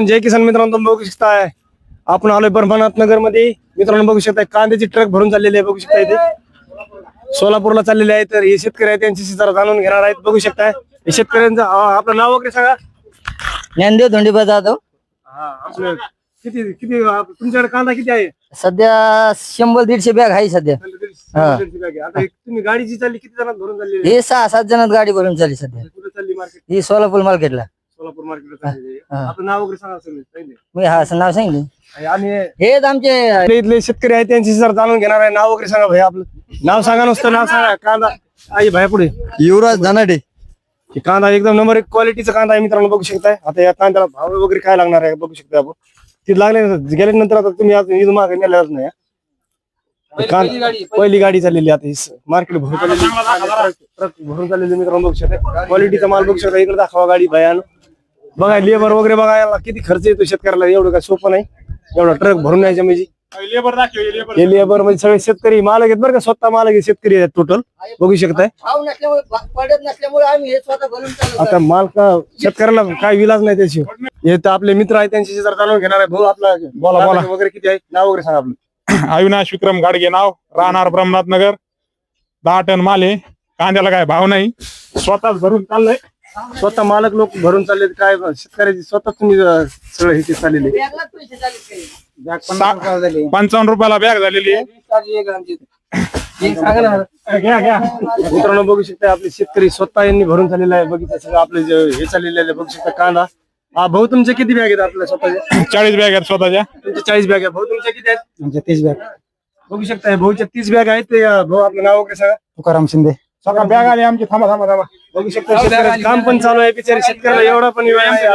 जय किसान मित्रांनो, तुम्ही बघू शकताय आपण आलोय ब्रह्मनाथ नगर मध्ये. मित्रांनो बघू शकताय कांद्याची ट्रक भरून चाललेली आहे. बघू शकताय इथे सोलापूरला चाललेले आहे. तर हे शेतकरी आहेत त्यांच्याशी जरा जाणून घेणार आहेत. बघू शकताय हे शेतकऱ्यांचं आपलं नाव वगैरे सांगा. ज्ञानदेव धोंडीबा जाधव. आपलं किती किती तुमच्याकडे कांदा किती आहे? सध्या 100-150 बॅग आहे सध्या. आता तुम्ही गाडी जी चालली किती जणांना भरून चालली? हे 6-7 जणात गाडी भरून चालली सध्या. कुठे चालली मार्केट? ही सोलापूर मार्केटला. सोलापूर मार्केटला चालली. आपलं नाव वगैरे सांगा सर पहिले. मी नाव सांगितलं. आणि हेच आमचे इथले शेतकरी आहेत त्यांची जर जाणून घेणार आहे. नाव वगैरे सांगा भाई. आपलं नाव सांगा, नुसतं नाव सांगा. कांदा आई भाई पुढे युवराज धनाडे. हे कांदा एकदम नंबर 1 क्वालिटीचा कांदा आहे मित्रांनो. बघू शकताय आता या कांद्याला भाव वगैरे काय लागणार आहे बघू शकता आपण. ती लागले गेल्यानंतर आता तुम्ही आज ईद मागे नेलाच नाही. पहिली गाडी चाललेली आता मार्केट भरून चाललेली, ट्रक भरून चाललेली मित्रांनो. बघू शकता क्वालिटीचा माल बघू शकता. इकडे दाखवा गाडी भयान. बघा लेबर वगैरे बघायला किती खर्च येतो शेतकऱ्याला. एवढं काय सोपं नाही एवढा ट्रक भरून न्यायच्या म्हणजे. हे लेबर म्हणजे सगळे शेतकरी मालक आहेत बरं का. स्वतः मालक आहेत शेतकरी आहेत टोटल. बघू शकताय भाव नसल्यामुळे पडत नसल्यामुळे आम्ही हे स्वतः भरून चाललो. आता माल का शेतकऱ्याला काय विलाज नाही त्याची. हे तर आपले मित्र आहेत त्यांच्याशी जर जाणून घेणार आहे. भाऊ आपला बोला वगैरे किती आहे, नाव वगैरे सांगा आपलं. अविनाश विक्रम गाडगे नाव, राहणार ब्रह्मनाथ नगर. 10 टन माल आहे. कांद्याला काय भाव नाही, स्वतःच भरून चाललंय. स्वतः मालक लोक भरून चालले. काय शेतकऱ्याची स्वतः तुम्ही सगळं हे चाललेले. बॅगलाच पैसे चालले काही. 55 रुपयाला बॅग झालेली आहे. मित्रांनो बघू शकता आपले शेतकरी स्वतः यांनी भरून चाललेलं आहे. बघितलं सगळं आपले जे हे चाललेलं आहे. बघू शकता कांदा. भाऊ तुमचे किती बॅग आहेत आपल्या स्वतःच्या? 40 बॅग आहेत स्वतःच्या. तुमचे 40 बॅग आहेत. भाऊ तुमच्या किती आहेत? आमच्या 30 बॅग. बघू शकता भाऊच्या 30 बॅग आहेत. ते भाऊ आपलं नाव वगैरे सांगा. तुकाराम शिंदे. सगळं बॅग आली आमची. थांबा थांबा थांबा. बघू शकता शेतकऱ्याचं काम पण चालू आहे. बिचारे शेतकऱ्याला एवढा पण वेळ नाही.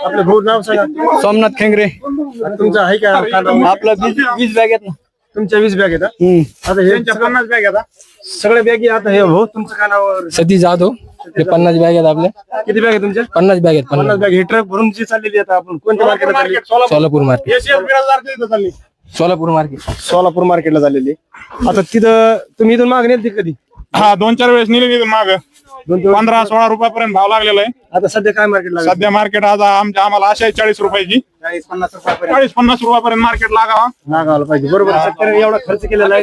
आपलं भाऊ नाव सांगा. सोमनाथ खेंगरे. तुमचं आहे का कांदा? आपला 20 बॅग आहेत ना. तुमच्या 20 बॅग आहेत. आता हे 50 बॅग आहेत. सगळे बॅग आता हे भाऊ तुमचं काय नाव? सतीश जाधव. ते 50 बॅग आहेत आपल्या. किती बॅग आहे तुमच्या? 50 बॅग आहेत. 50 बॅग. हे ट्रक भरून जी चाललेली आता आपण कोणत्या मार्केटला चालली? सोलापूर मार्केट. चालली. सोलापूर मार्केट. सोलापूर मार्केटला झालेली. आता तिथं तुम्ही इथून मागणी नेली कधी? हा 2-4 वेळेस नेली माग. 15-16 रुपयापर्यंत भाव लागलेला आहे. आता सध्या काय मार्केट लागलं? सध्या मार्केट आज आम्हाला आशा आहे 40 रुपयाची. 40-50 रुपयापर्यंत मार्केट लागावा. लागायला पाहिजे. बरोबर. शेतकऱ्यांनी एवढा खर्च केलेला आहे.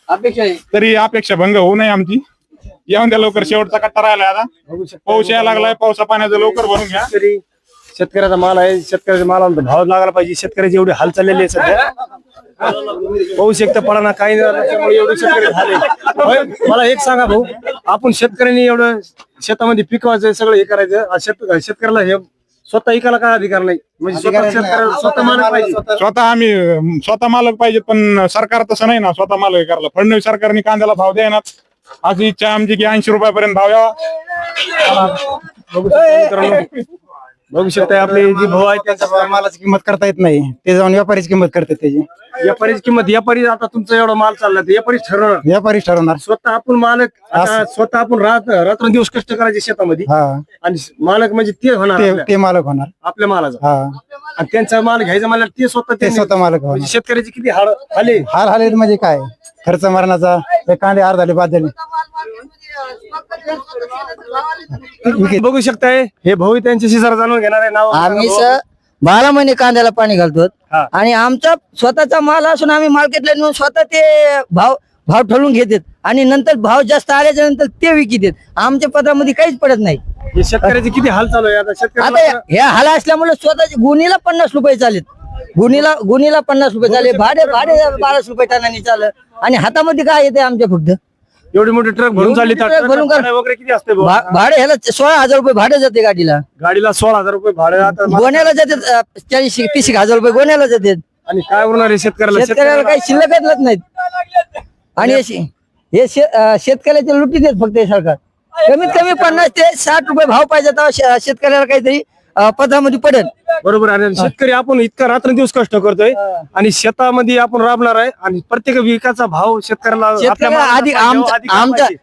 अपेक्षा आहे. तरी अपेक्षा भंग होऊ नये आमची. येऊन द्या लवकर. शेवटचा कट्टा राहिलाय आता. पाऊस यायला लागलाय. पावसा पाण्याचं लवकर भरून घ्या. शेतकऱ्याचा माल आहे. शेतकऱ्याच्या मालाला भाव लागायला पाहिजे. शेतकऱ्याची एवढी हाल चाललेली आहे सध्या. पाऊस एक तर पडा काही नाही. एवढे शेतकरी झाले. मला एक सांगा भाऊ, आपण शेतकऱ्यांनी एवढं शेतामध्ये पिकवायचं सगळं हे करायचं. शेतकऱ्याला हे स्वतः ऐकायला काय अधिकार नाही. म्हणजे स्वतः शेतकऱ्याला स्वतः मालक पाहिजे. स्वतः आम्ही स्वतः मालक पाहिजेत. पण सरकार तसं नाही ना स्वतः मालक करायला. फडणवीस सरकारने कांद्याला भाव द्यायना. अशी इच्छा आमची की 80 रुपयापर्यंत भाव यावा. बघू शकता आपले जी भाऊ आहेत त्यांच्या मालाची किंमत करता येत नाही. ते जाऊन व्यापारीची किंमत करतात त्याची. व्यापारीची किंमत. व्यापारी आता तुमचा एवढा माल चालला तर व्यापारी ठरवणार. व्यापारी ठरवणार. स्वतः आपण मालक. आता स्वतः आपण रात्रंदिवस कष्ट करायचे शेतामध्ये. आणि मालक म्हणजे ते होणार ते मालक होणार आपल्या मालाचा. हा. आणि त्यांचा माल घ्यायचा मला ते स्वतः मालक होणार. म्हणजे शेतकऱ्याची किती हाल आले. हाल म्हणजे काय खर्च मारण्याचा. ते कांदे अर्ध झाले बाद झाले. बघू शकताय हे भाऊ त्यांच्याशी जरा जाणून घेणार आहे. नाव आम्ही 12 महिने कांद्याला पाणी घालतो. आणि आमचा स्वतःचा माल असून आम्ही मार्केटला नेऊन स्वतः ते भाव ठरवून घेतात. आणि नंतर भाव जास्त आल्याच्या नंतर ते विकतात. आमच्या पदामध्ये काहीच पडत नाही. हे शेतकऱ्याचे किती हाल चालू आहे. आता आता शेतकऱ्याला ह्या हाल असल्यामुळे स्वतःच्या गुणीला 50 रुपये चालेत. गुणीला 50 रुपये चाले. भाडे 12 रुपये टनानी चालत. आणि हातामध्ये काय येते आमच्या फक्त एवढी मोठी ट्रक भरून चालली. भाडं वगैरे किती असते? भाडे ह्याला 16,000 रुपये भाडे जाते गाडीला. गाडीला 16,000 रुपये भाडे. आता गोण्याला जातात 40-30 हजार रुपये गोण्याला जातात. आणि काय होणार आहे शेतकऱ्याला काही शिल्लकच नाहीत. आणि हे शेतकऱ्याचे लुटी देत फक्त हे सरकार. कमीत कमी 50 ते 60 रुपये भाव पाहिजे तेव्हा शेतकऱ्याला काहीतरी पदामध्ये पडेल. बरोबर आहे. शेतकरी आपण इतका रात्रंदिवस कष्ट करतोय आणि शेतामध्ये आपण राबणार आहे. आणि प्रत्येक विकाचा भाव शेतकऱ्याला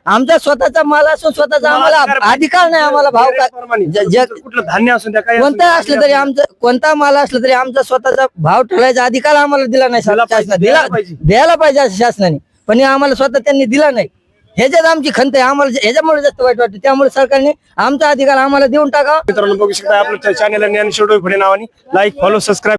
आमचा स्वतःचा माल असून स्वतःचा आम्हाला अधिकार नाही. आम्हाला भाव कुठलं धान्य असून त्या काय कोणता असलं तरी आमचा कोणता माल असला तरी आमचा स्वतःचा भाव ठरवायचा अधिकार आम्हाला दिला नाही. द्यायला पाहिजे शासनाने. पण आम्हाला स्वतः त्यांनी दिला नाही. ह्याच्यात आमची खंत आहे, आम्हाला ह्याच्यामुळे जास्त वाईट वाटतं. त्यामुळे सरकारने आमचा अधिकार आम्हाला देऊन टाकावा. मित्रांनो बघू शकता आपल्या चॅनल ज्ञानेश्वर डोईफोडे नावाने लाईक फॉलो सबस्क्राईब